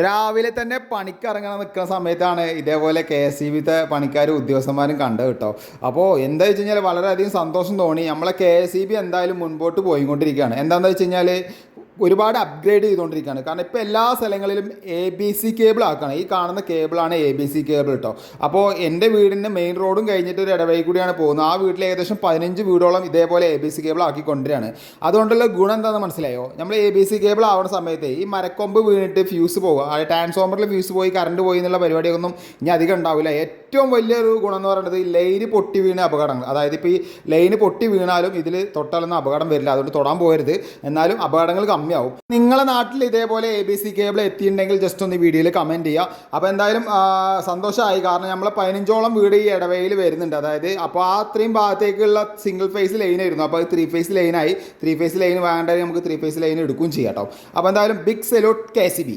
രാവിലെ തന്നെ പണിക്കിറങ്ങാൻ നിൽക്കുന്ന സമയത്താണ് ഇതേപോലെ KSEBത്തെ പണിക്കാരും ഉദ്യോഗസ്ഥന്മാരും കണ്ടത് കേട്ടോ. അപ്പോൾ എന്താ വെച്ച് കഴിഞ്ഞാൽ വളരെയധികം സന്തോഷം തോന്നി. നമ്മളെ KSEB എന്തായാലും മുൻപോട്ട് പോയിക്കൊണ്ടിരിക്കുകയാണ്. എന്താണെന്ന് വെച്ച് കഴിഞ്ഞാൽ ഒരുപാട് അപ്ഗ്രേഡ് ചെയ്തുകൊണ്ടിരിക്കുകയാണ്. കാരണം ഇപ്പോൾ എല്ലാ സ്ഥലങ്ങളിലും ABC കേബിൾ ആക്കുകയാണ്. ഈ കാണുന്ന കേബിളാണ് ABC കേബിൾ കേട്ടോ. അപ്പോൾ എൻ്റെ വീടിൻ്റെ മെയിൻ റോഡും കഴിഞ്ഞിട്ട് ഒരു ഇടവഴി കൂടിയാണ് പോകുന്നത്. ആ വീട്ടിൽ ഏകദേശം 15 വീടോളം ഇതേപോലെ ABC കേബിൾ ആക്കിക്കൊണ്ടിരിക്കുകയാണ്. അതുകൊണ്ടുള്ള ഗുണം എന്താണെന്ന് മനസ്സിലായോ? നമ്മൾ ABC കേബിൾ ആവുന്ന സമയത്ത് ഈ മരക്കൊമ്പ് വീണിട്ട് ഫ്യൂസ് പോകുക, ട്രാൻസ്ഫോമറിൽ ഫ്യൂസ് പോയി കറണ്ട് പോയി എന്നുള്ള പരിപാടിയൊന്നും ഇനി അധികം ഉണ്ടാവില്ല. ഏറ്റവും വലിയൊരു ഗുണം എന്ന് പറയുന്നത് ഈ ലൈന് പൊട്ടി വീണ അപകടങ്ങൾ. അതായത് ഇപ്പോൾ ഈ ലൈന് പൊട്ടി വീണാലും ഇതിൽ തൊട്ടാലൊന്നും അപകടം വരില്ല. അതുകൊണ്ട് തൊടാൻ പോകരുത്. എന്നാലും അപകടങ്ങൾ കമ്മിയാവും. നിങ്ങളെ നാട്ടിൽ ഇതേപോലെ ABC കേബിൾ എത്തിയിട്ടുണ്ടെങ്കിൽ ജസ്റ്റ് ഒന്ന് വീഡിയോയിൽ കമൻറ്റ് ചെയ്യുക. അപ്പോൾ എന്തായാലും സന്തോഷമായി. കാരണം നമ്മൾ 15ഓളം വീട് ഈ ഇടവയിൽ വരുന്നുണ്ട്. അതായത് അപ്പോൾ ആ അത്രയും ഭാഗത്തേക്കുള്ള സിംഗിൾ ഫേസ് ലൈനായിരുന്നു. അപ്പോൾ അത് 3 ഫേസ് ലൈനായി. 3 ഫേസ് ലൈൻ വേണ്ടത് നമുക്ക് 3 ഫേസ് ലൈൻ എടുക്കുകയും ചെയ്യാം കേട്ടോ. അപ്പോൾ എന്തായാലും ബിഗ് സല്യൂട്ട് KSEB.